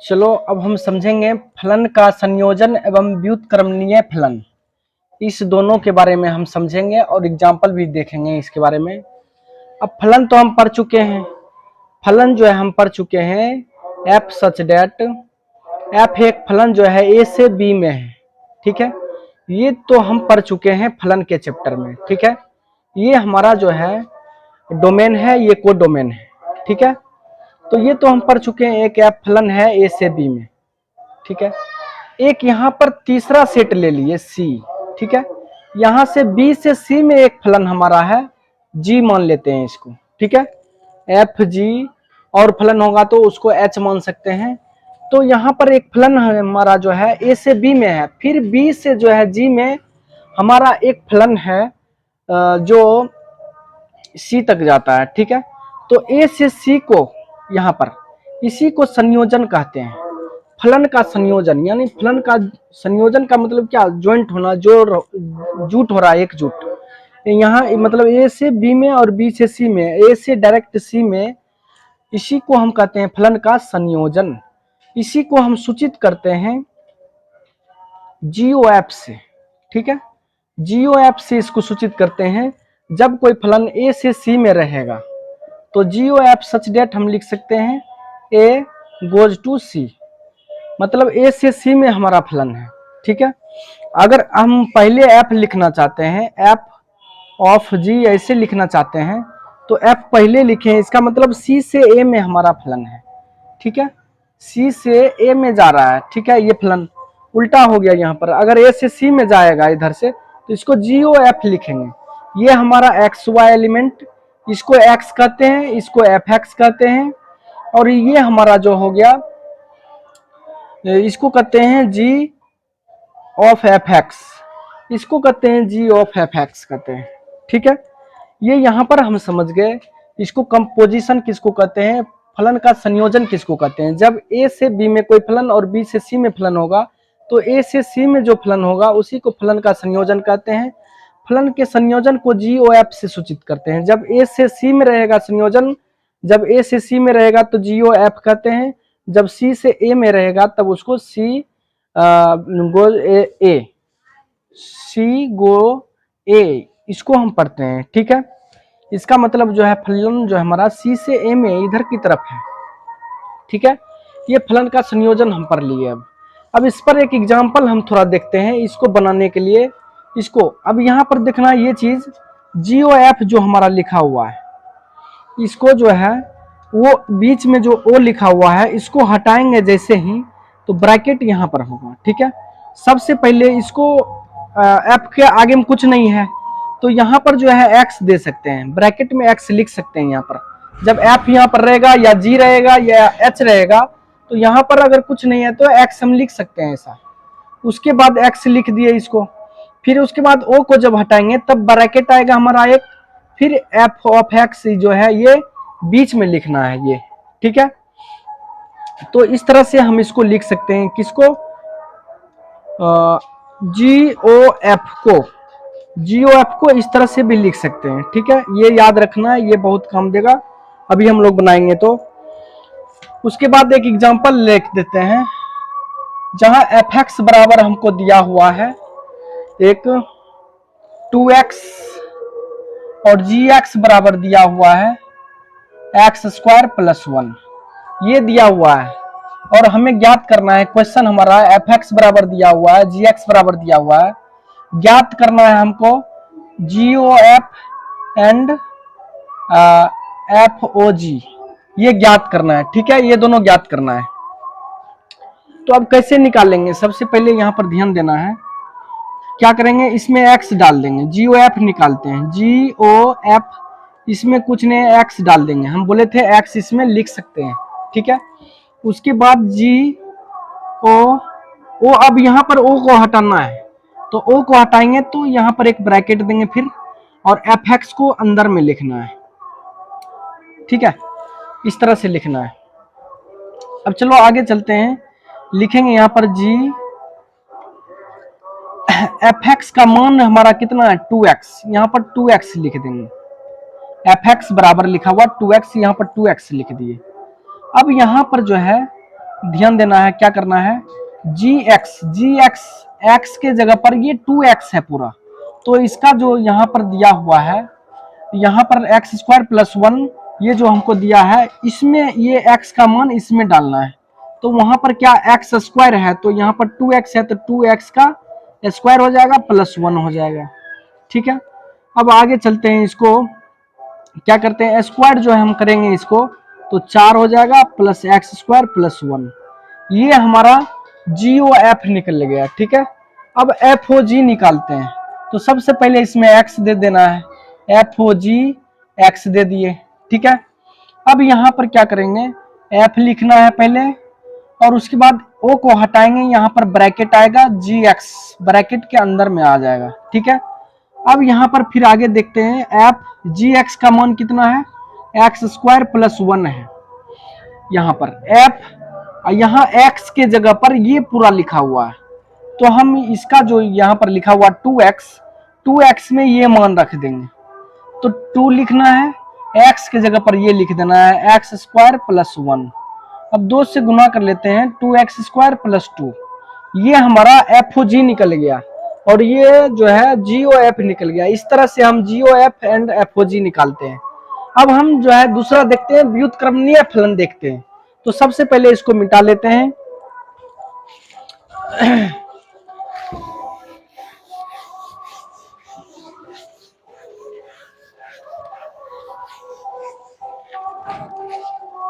चलो अब हम समझेंगे फलन का संयोजन एवं व्युत्क्रमणीय फलन। इस दोनों के बारे में हम समझेंगे और एग्जाम्पल भी देखेंगे इसके बारे में। अब फलन तो हम पढ़ चुके हैं, फलन जो है हम पढ़ चुके हैं एफ सच डेट एफ एक फलन जो है ए से बी में है। ठीक है, ये तो हम पढ़ चुके हैं फलन के चैप्टर में। ठीक है, ये हमारा जो है डोमेन है, ये को डोमेन है। ठीक है, तो ये तो हम पढ़ चुके हैं, एक एफ फलन है ए से बी में। ठीक है, एक यहाँ पर तीसरा सेट ले लिए सी। ठीक है, यहां से बी से सी में एक फलन हमारा है जी मान लेते हैं इसको। ठीक है, एफ जी, और फलन होगा तो उसको एच मान सकते हैं। तो यहाँ पर एक फलन हमारा जो है ए से बी में है, फिर बी से जो है जी में हमारा एक फलन है जो सी तक जाता है। ठीक है, तो ए से सी को यहाँ पर इसी को संयोजन कहते हैं, फलन का संयोजन। यानी फलन का संयोजन का मतलब क्या, ज्वाइंट होना, जो जुट हो रहा है, एकजुट। यहाँ मतलब ए से बी में और बी से सी में, ए से डायरेक्ट सी में, इसी को हम कहते हैं फलन का संयोजन। इसी को हम सूचित करते हैं जीओएफ से। ठीक है, जीओएफ से इसको सूचित करते हैं। जब कोई फलन ए से सी में रहेगा तो जीओएफ सच डेट हम लिख सकते हैं ए गोज टू सी, मतलब ए से सी में हमारा फलन है। ठीक है, अगर हम पहले एफ लिखना चाहते हैं, एफ ऑफ जी ऐसे लिखना चाहते हैं तो एफ पहले लिखें, इसका मतलब सी से ए में हमारा फलन है। ठीक है, सी से ए में जा रहा है। ठीक है, ये फलन उल्टा हो गया यहाँ पर, अगर ए से सी में जाएगा इधर से तो इसको जीओ एफ लिखेंगे। ये हमारा एक्स वाई एलिमेंट, इसको एक्स कहते हैं, इसको एफ एक्स कहते हैं, और ये हमारा जो हो गया इसको कहते हैं जी ऑफ एफ एक्स, इसको कहते हैं जी ऑफ एफ एक्स कहते हैं। ठीक है, ये यहाँ पर हम समझ गए। इसको कंपोजिशन किसको कहते हैं, फलन का संयोजन किसको कहते हैं। जब ए से बी में कोई फलन और बी से सी में फलन होगा तो ए से सी में जो फलन होगा उसी को फलन का संयोजन कहते हैं। फलन के संयोजन को जीओएफ से सूचित करते हैं। जब ए से सी में रहेगा संयोजन, जब ए से सी में रहेगा तो जीओएफ कहते हैं, जब सी से ए में रहेगा तब उसको सी गो ए, सी गो ए, इसको हम पढ़ते हैं। ठीक है, इसका मतलब जो है फलन जो हमारा सी से ए में इधर की तरफ है। ठीक है, ये फलन का संयोजन हम पढ़ लिए। अब इस पर एक एग्जांपल हम थोड़ा देखते हैं इसको बनाने के लिए। इसको अब यहाँ पर देखना, ये चीज जीओएफ जो हमारा लिखा हुआ है, इसको जो है वो बीच में जो ओ लिखा हुआ है इसको हटाएंगे जैसे ही तो ब्रैकेट यहाँ पर होगा। ठीक है, सबसे पहले इसको एफ के आगे में कुछ नहीं है तो यहाँ पर जो है एक्स दे सकते हैं, ब्रैकेट में एक्स लिख सकते हैं। यहाँ पर जब एफ यहाँ पर रहेगा या जी रहेगा या एच रहेगा तो यहाँ पर अगर कुछ नहीं है तो एक्स हम लिख सकते हैं ऐसा। उसके बाद एक्स लिख दिए इसको, फिर उसके बाद ओ को जब हटाएंगे तब ब्रैकेट आएगा हमारा एक, फिर एफ ऑफ एक्स जो है ये बीच में लिखना है ये। ठीक है, तो इस तरह से हम इसको लिख सकते हैं, किसको, जीओएफ को इस तरह से भी लिख सकते हैं। ठीक है, ये याद रखना है, ये बहुत काम देगा अभी हम लोग बनाएंगे। तो उसके बाद एक एग्जांपल लिख देते हैं जहां एफ एक्स बराबर हमको दिया हुआ है एक 2x और जी एक्स बराबर दिया हुआ है एक्स स्क्वायर प्लस 1, ये दिया हुआ है और हमें ज्ञात करना है। क्वेश्चन हमारा एफ एक्स बराबर दिया हुआ है, जी एक्स बराबर दिया हुआ है, ज्ञात करना है हमको G O F and F O G, ये ज्ञात करना है। ठीक है, ये दोनों ज्ञात करना है। तो अब कैसे निकालेंगे, सबसे पहले यहाँ पर ध्यान देना है, क्या करेंगे, इसमें एक्स डाल देंगे, जीओ एफ निकालते हैं, जीओ एफ इसमें कुछ नहीं एक्स डाल देंगे, हम बोले थे एक्स इसमें लिख सकते हैं। ठीक है, उसके बाद जी ओ अब यहाँ पर ओ को हटाना है तो ओ को हटाएंगे तो यहाँ पर एक ब्रैकेट देंगे फिर, और एफ एक्स को अंदर में लिखना है। ठीक है, इस तरह से लिखना है। अब चलो आगे चलते हैं, लिखेंगे यहाँ पर जी एफ एक्स का मान हमारा कितना है 2x, यहाँ पर 2x लिख देंगे, एफ एक्स बराबर लिखा हुआ 2x, यहाँ पर 2x लिख दिए। अब यहाँ पर जो है ध्यान देना है, क्या करना है, जी एक्स एक्स के जगह पर ये 2x है पूरा, तो इसका जो यहाँ पर दिया हुआ है, यहाँ पर एक्स स्क्वायर प्लस 1 ये जो हमको दिया है, इसमें ये x का मान इसमें डालना है। तो वहां पर क्या एक्स स्क्वायर है, तो यहाँ पर 2x है, तो 2x का स्क्वायर हो जाएगा प्लस 1 हो जाएगा। ठीक है, अब आगे चलते हैं, इसको क्या करते हैं, स्क्वायर जो है हम करेंगे इसको, तो 4 हो जाएगा प्लस एक्स स्क्वायर प्लस 1, ये हमारा जी ओ एफ निकल गया। ठीक है, अब एफ ओ जी निकालते हैं, तो सबसे पहले इसमें एक्स दे देना है, एफ ओ जी एक्स दे दिए। ठीक है, अब यहाँ पर क्या करेंगे, एफ लिखना है पहले, और उसके बाद ओ को हटाएंगे, यहाँ पर ब्रैकेट आएगा, जी एक्स ब्रैकेट के अंदर में आ जाएगा। ठीक है, अब यहाँ पर फिर आगे देखते हैं, एफ जी एक्स का मान कितना है, एक्स स्क्वायर प्लस 1 है यहाँ पर एफ, यहाँ एक्स के जगह पर ये पूरा लिखा हुआ है, तो हम इसका जो यहाँ पर लिखा हुआ 2x में ये मान रख देंगे, तो 2 लिखना है, x के जगह पर ये लिख देना है एक्स स्क्वायर प्लस 1। अब 2 से गुना कर लेते हैं, 2x स्क्वायर प्लस 2, ये हमारा एफ ओ जी निकल गया, और ये जो है जी ओ एफ निकल गया। इस तरह से हम G O F and F O G निकालते हैं। अब हम जो है दूसरा देखते हैं, व्युत्क्रमणीय फलन देखते हैं, तो सबसे पहले इसको मिटा लेते हैं।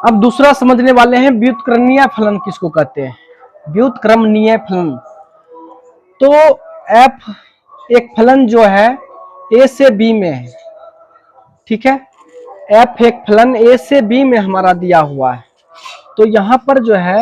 अब दूसरा समझने वाले हैं, व्युत्क्रमणीय फलन किसको कहते हैं, व्युत्क्रमणीय फलन। तो एफ एक फलन जो है ए से बी में है। ठीक है, एफ एक फलन ए से बी में हमारा दिया हुआ है, तो यहाँ पर जो है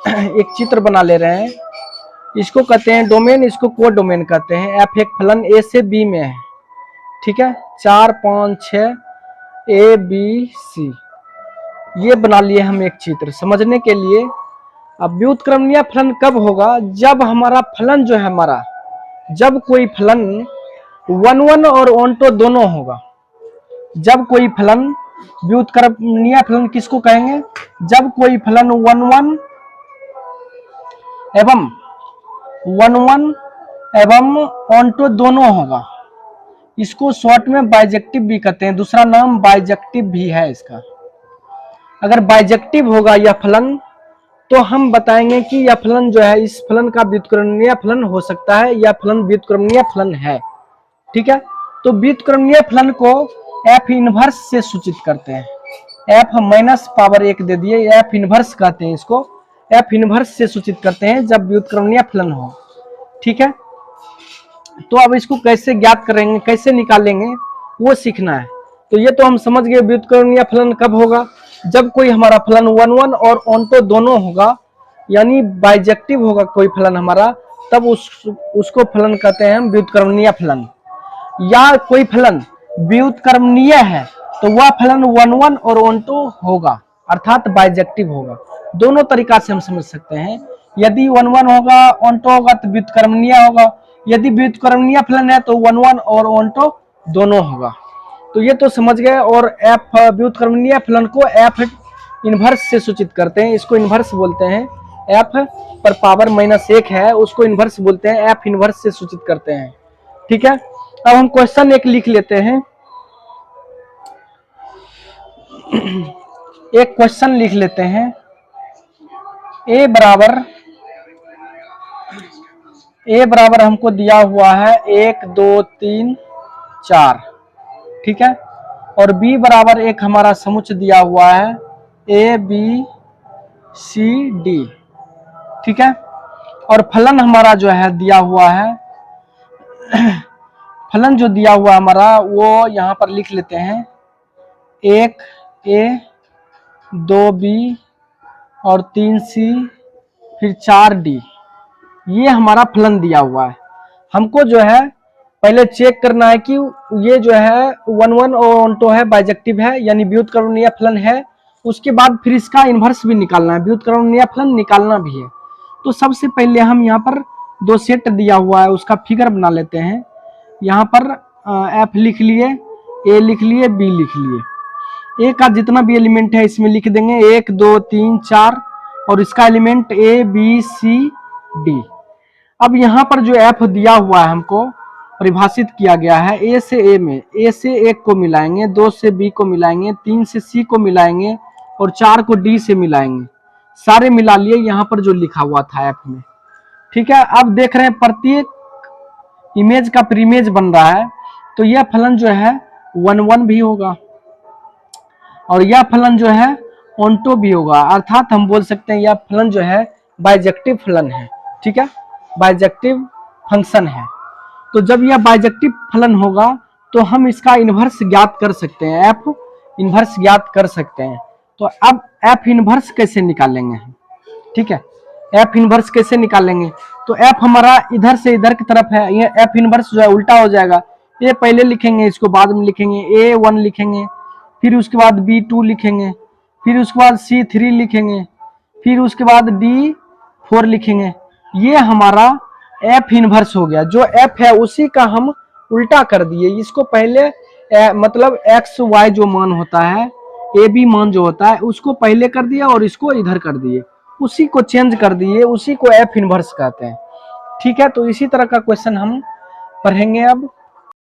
एक चित्र बना ले रहे हैं, इसको कहते हैं डोमेन, इसको को डोमेन कहते हैं। एफ एक फलन ए से बी में है। ठीक है, 4 5 6 ए बी सी, ये बना लिए हम एक चित्र समझने के लिए। अब व्युत्क्रमणीय फलन कब होगा, जब हमारा फलन जो है हमारा, जब कोई फलन 1 1 और ऑनटो दोनों होगा, जब कोई फलन, व्युत्क्रमणीय फलन किसको कहेंगे, जब कोई फलन 1 1 एवं 1 1 एवं ऑनटो दोनों होगा, इसको शॉर्ट में बाइजेक्टिव भी कहते हैं, दूसरा नाम बाइजेक्टिव भी है इसका। अगर बाइजेक्टिव होगा यह फलन, तो हम बताएंगे कि यह फलन जो है, इस फलन का व्युत्क्रमणीय फलन हो सकता है, यह फलन व्युत्क्रमणीय फलन है। ठीक है, तो व्युत्क्रमणीय फलन को एफ इनवर्स से सूचित करते हैं, एफ माइनस पावर 1 दे दिए, एफ इनवर्स कहते हैं इसको, एफ इनवर्स से सूचित करते हैं जब व्युत्क्रमणीय फलन हो। ठीक है, तो अब इसको कैसे ज्ञात करेंगे, कैसे निकालेंगे, वो सीखना है। तो ये तो हम समझ गए व्युत्क्रमणीय फलन कब होगा, जब कोई हमारा फलन 1 1 और ऑनटो दोनों होगा, यानी बाइजेक्टिव होगा कोई फलन हमारा, तब उसको फलन कहते हैं हम व्युत्क्रमणीय फलन। या कोई फलन व्युत्क्रमणीय है, तो वह फलन 1 1 और ऑनटो होगा, अर्थात बाइजेक्टिव होगा। दोनों तरीका से हम समझ सकते हैं, यदि 1 1 होगा ऑनटो होगा तो व्युत्क्रमणीय होगा, यदि व्युत्क्रमणीय फलन है तो 1 1 और ऑनटो दोनों होगा। तो ये तो समझ गए। और एफ व्युत्क्रमणीय फलन को एफ इनवर्स से सूचित करते हैं, इसको इनवर्स बोलते हैं, एफ पर पावर -1 है, उसको इनवर्स बोलते हैं, एफ इनवर्स से सूचित करते हैं। ठीक है, अब हम क्वेश्चन एक लिख लेते हैं, एक क्वेश्चन लिख लेते हैं, ए बराबर हमको दिया हुआ है 1 2 3 4। ठीक है, और बी बराबर एक हमारा समुच्चय दिया हुआ है ए बी सी डी। ठीक है, और फलन हमारा जो है दिया हुआ है, फलन जो दिया हुआ हमारा वो यहाँ पर लिख लेते हैं, 1 ए 2 बी और 3 सी फिर 4 डी, ये हमारा फलन दिया हुआ है। हमको जो है पहले चेक करना है कि ये जो है 1 1 और ऑनटो है, बाइजेक्टिव है, यानी व्युत्क्रमणीय फलन है। उसके बाद फिर इसका इनवर्स भी निकालना है, व्युत्क्रमणीय फलन निकालना भी है। तो सबसे पहले हम यहाँ पर 2 सेट दिया हुआ है, उसका फिगर बना लेते हैं। यहाँ पर एफ लिख लिए, ए लिख लिए, बी लिख लिए, ए का जितना भी एलिमेंट है इसमें लिख देंगे, 1 2 3 4, और इसका element A B C D. अब यहाँ पर जो एफ दिया हुआ है हमको परिभाषित किया गया है, ए से ए में, ए से एक को मिलाएंगे, 2 से बी को मिलाएंगे, 3 से सी को मिलाएंगे और 4 को डी से मिलाएंगे। सारे मिला लिए यहाँ पर जो लिखा हुआ था एफ में। ठीक है, अब देख रहे हैं प्रत्येक इमेज का प्रीमेज बन रहा है, तो यह फलन जो है 1 1 भी होगा और यह फलन जो है ऑन्टो भी होगा, अर्थात हम बोल सकते हैं यह फलन जो है बाइजेक्टिव फलन है। ठीक है, बाइजेक्टिव फंक्शन है। तो जब यह बाइजेक्टिव फलन होगा तो हम इसका इन्वर्स ज्ञात कर सकते हैं, एफ इन्वर्स ज्ञात कर सकते हैं। तो अब एफ इन्वर्स कैसे निकालेंगे हम? ठीक है, एफ इन्वर्स कैसे निकालेंगे? तो एफ हमारा इधर से इधर की तरफ है, ये एफ इन्वर्स जो है उल्टा हो जाएगा। ए पहले लिखेंगे, इसको बाद में लिखेंगे, A1 लिखेंगे, फिर उसके बाद B2 लिखेंगे, फिर उसके बाद C3 लिखेंगे, फिर उसके बाद D4 लिखेंगे। ये हमारा एफ इन्वर्स हो गया। जो एफ है उसी का हम उल्टा कर दिए, इसको पहले मतलब एक्स वाई जो मान होता है, ए बी मान जो होता है उसको पहले कर दिया और इसको इधर कर दिए, उसी को चेंज कर दिए, उसी को एफ इन्वर्स कहते हैं। ठीक है, तो इसी तरह का क्वेश्चन हम पढ़ेंगे अब।